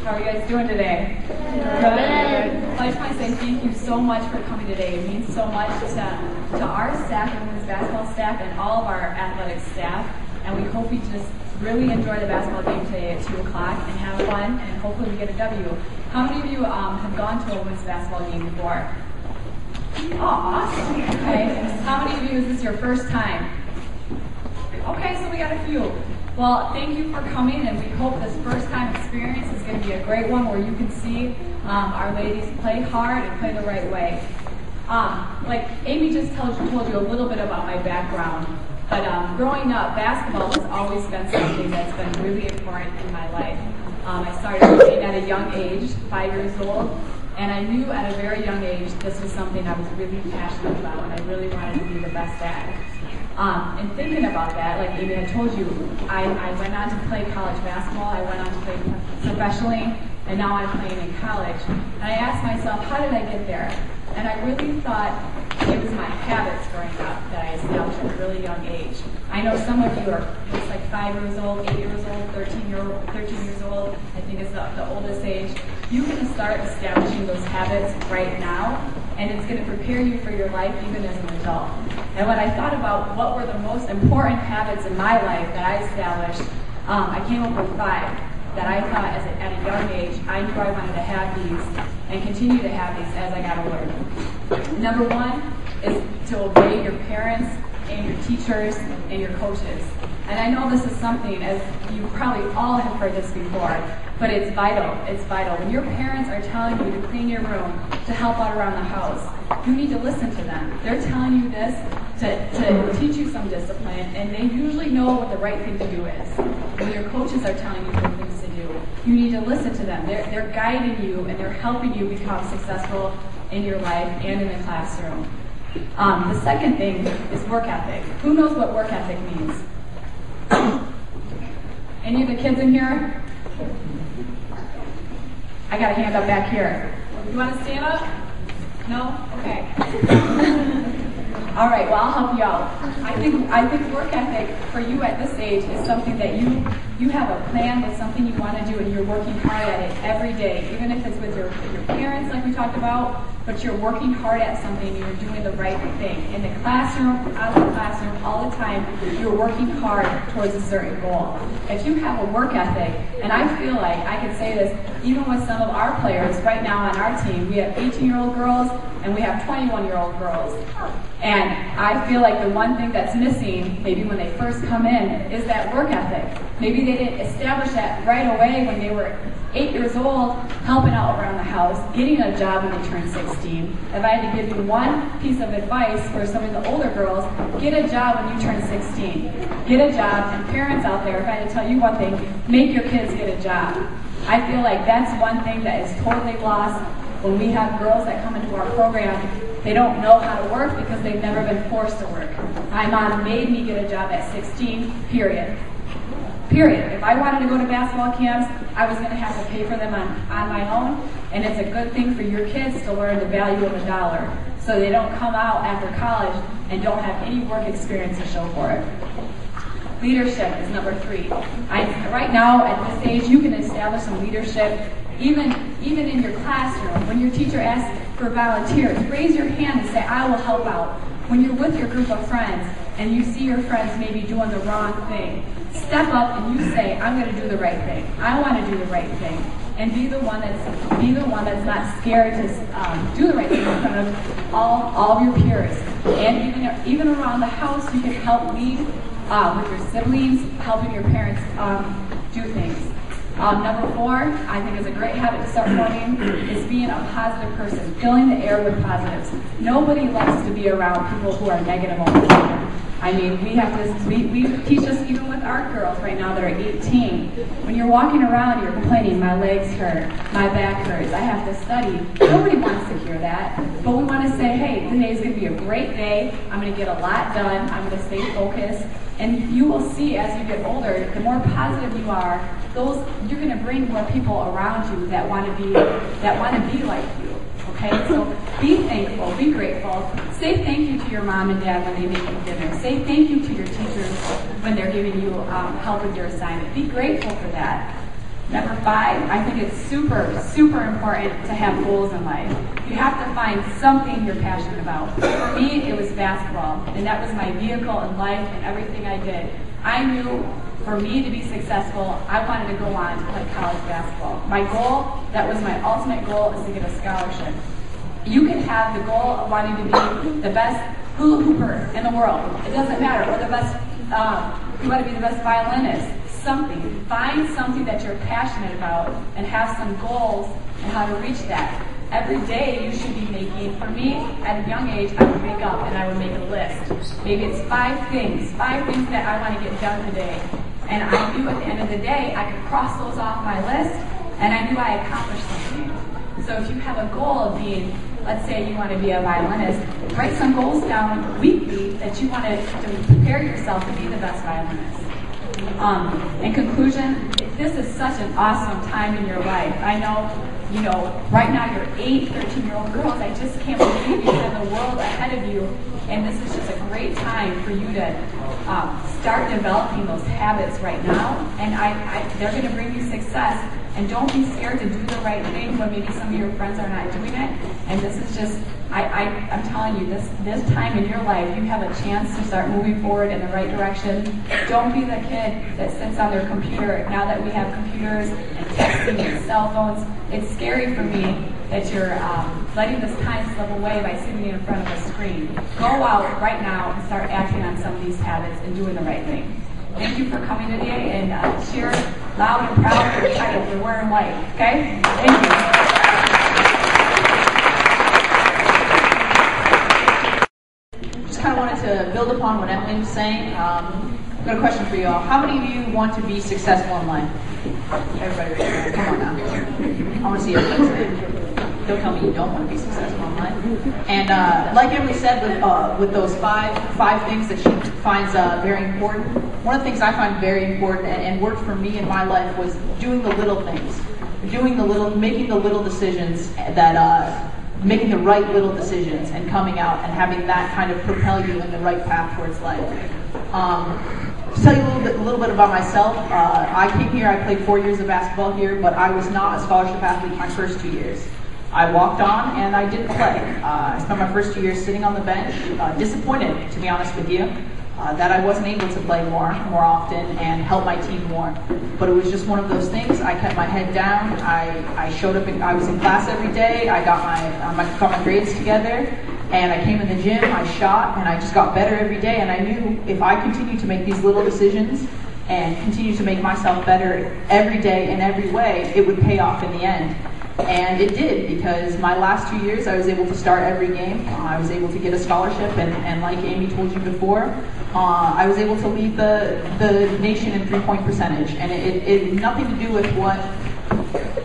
How are you guys doing today? Good. I just want to say thank you so much for coming today. It means so much to our staff, the women's basketball staff, and all of our athletic staff. And we hope you just really enjoy the basketball game today at 2 o'clock and have fun, and hopefully we get a W. How many of you have gone to a women's basketball game before? Oh, awesome. Okay. How many of you is this your first time? Okay, so we got a few. Well, thank you for coming, and we hope this first-time experience is going to be a great one where you can see our ladies play hard and play the right way. Like Amy just told you a little bit about my background, but growing up, basketball has always been something that's been really important in my life. I started playing at a young age, 5 years old, and I knew at a very young age this was something I was really passionate about and I really wanted to be the best at. And thinking about that, like Amy had told you, I went on to play college basketball, I went on to play professionally, and now I'm playing in college. And I asked myself, how did I get there? And I really thought it was my habits growing up that I established at a really young age. I know some of you are just like 5 years old, 8 years old, 13 years old, I think is the oldest age. You can start establishing those habits right now, and it's going to prepare you for your life even as an adult. And when I thought about what were the most important habits in my life that I established, I came up with 5 that I thought at a young age I knew I wanted to have these and continue to have these as I got older. Number 1 is to obey your parents and your teachers and your coaches. And I know this is something, as you probably all have heard this before, but it's vital. It's vital. When your parents are telling you to clean your room, to help out around the house, you need to listen to them. They're telling you this to teach you some discipline, and they usually know what the right thing to do is. When your coaches are telling you some things to do, you need to listen to them. They're guiding you, and they're helping you become successful in your life and in the classroom. The second thing is work ethic. Who knows what work ethic means? Any of the kids in here? I got a hand up back here. You want to stand up? No? Okay. All right, well, I'll help you out. I think work ethic for you at this age is something that you have a plan, it's something you want to do, and you're working hard at it every day, even if it's with your parents like we talked about, but you're working hard at something and you're doing the right thing. In the classroom, out of the classroom, all the time, you're working hard towards a certain goal. If you have a work ethic, and I feel like I could say this even with some of our players right now on our team, we have 18-year-old girls and we have 21-year-old girls. And I feel like the one thing that's missing, maybe when they first come in, is that work ethic. Maybe they didn't establish that right away when they were 8 years old, helping out around the house, getting a job when they turned 16. If I had to give you one piece of advice for some of the older girls, get a job when you turn 16. Get a job, and parents out there, if I had to tell you one thing, make your kids get a job. I feel like that's one thing that is totally lost when we have girls that come into our program. They don't know how to work because they've never been forced to work. My mom made me get a job at 16, period. If I wanted to go to basketball camps, I was going to have to pay for them on my own, and it's a good thing for your kids to learn the value of a dollar so they don't come out after college and don't have any work experience to show for it. Leadership is number 3. Right now, at this age, you can establish some leadership even in your classroom. When your teacher asks for volunteers, raise your hand and say, I will help out. When you're with your group of friends and you see your friends maybe doing the wrong thing, step up and you say, I'm going to do the right thing. I want to do the right thing. And be the one that's not scared to do the right thing in front of all of your peers. And even around the house, you can help lead with your siblings, helping your parents do things. Number 4, I think is a great habit to start forming, is being a positive person, filling the air with positives. Nobody likes to be around people who are negative all the time. I mean, we teach this even with our girls right now that are 18. When you're walking around, you're complaining, my legs hurt, my back hurts, I have to study. Nobody wants to hear that. But we want to say, hey, today's going to be a great day. I'm going to get a lot done. I'm going to stay focused. And you will see as you get older, the more positive you are, you're going to bring more people around you that want to be like you. Okay, so be thankful, be grateful. Say thank you to your mom and dad when they make you dinner. Say thank you to your teachers when they're giving you help with your assignment. Be grateful for that. Number 5, I think it's super, super important to have goals in life. You have to find something you're passionate about. For me, it was basketball, and that was my vehicle in life and everything I did. I knew for me to be successful, I wanted to go on to play college basketball. My goal, that was my ultimate goal, is to get a scholarship. You can have the goal of wanting to be the best hula hooper in the world. It doesn't matter. Or the best, you want to be the best violinist. Something. Find something that you're passionate about and have some goals and how to reach that. Every day you should be making, for me, at a young age, I would wake up and I would make a list. Maybe it's 5 things that I want to get done today. And I knew at the end of the day, I could cross those off my list, and I knew I accomplished something. So if you have a goal of being, let's say you want to be a violinist, write some goals down weekly that you want to prepare yourself to be the best violinist. In conclusion, this is such an awesome time in your life. I know, right now you're 8, 13-year-old girls. I just can't believe you have the world ahead of you. And this is just a great time for you to start developing those habits right now. And they're going to bring you success. And don't be scared to do the right thing when maybe some of your friends are not doing it. And this is just, I'm telling you, this time in your life, you have a chance to start moving forward in the right direction. Don't be the kid that sits on their computer. Now that we have computers and texting and cell phones, it's scary for me that you're letting this time slip away by sitting in front of a screen. Go out right now and start acting on some of these habits and doing the right thing. Thank you for coming today, and cheer loud and proud for the title. We're wearing white, okay? Thank you. Just kind of wanted to build upon what Emily was saying. I've got a question for you all. How many of you want to be successful in life? Everybody raise your hand. Come on now. I want to see everybody say it. Don't tell me you don't want to be successful in life. And like Emily said, with those five things that she finds very important, one of the things I find very important and worked for me in my life was doing the little things, making the little decisions that. Making the right little decisions and coming out and having that kind of propel you in the right path towards life. To tell you a little bit about myself, I came here, I played 4 years of basketball here, but I was not a scholarship athlete my first 2 years. I walked on and I didn't play. I spent my first 2 years sitting on the bench, disappointed, to be honest with you, that I wasn't able to play more often and help my team more. But it was just one of those things. I kept my head down. I showed up. I was in class every day. I got my grades together, and I came in the gym. I shot, and I just got better every day. And I knew if I continued to make these little decisions and continue to make myself better every day in every way, it would pay off in the end. And it did, because my last 2 years I was able to start every game. I was able to get a scholarship, and like Amy told you before, I was able to lead the nation in three-point percentage. And it nothing to do with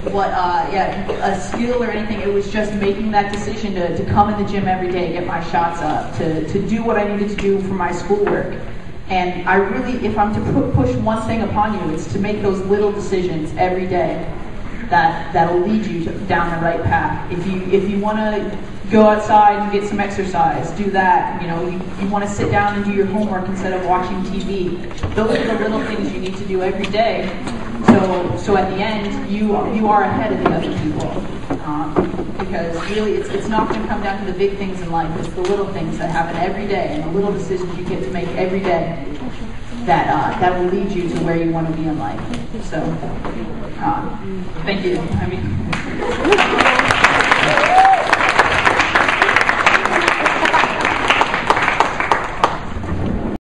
a skill or anything. It was just making that decision to come in the gym every day, get my shots up, to do what I needed to do for my schoolwork. And I really, if I'm to push one thing upon you, it's to make those little decisions every day that'll lead you down the right path. If you want to go outside and get some exercise, do that. You want to sit down and do your homework instead of watching TV. Those are the little things you need to do every day. So at the end, you are ahead of the other people. Because really, it's not going to come down to the big things in life. It's the little things that happen every day and the little decisions you get to make every day that will lead you to where you want to be in life. So, thank you.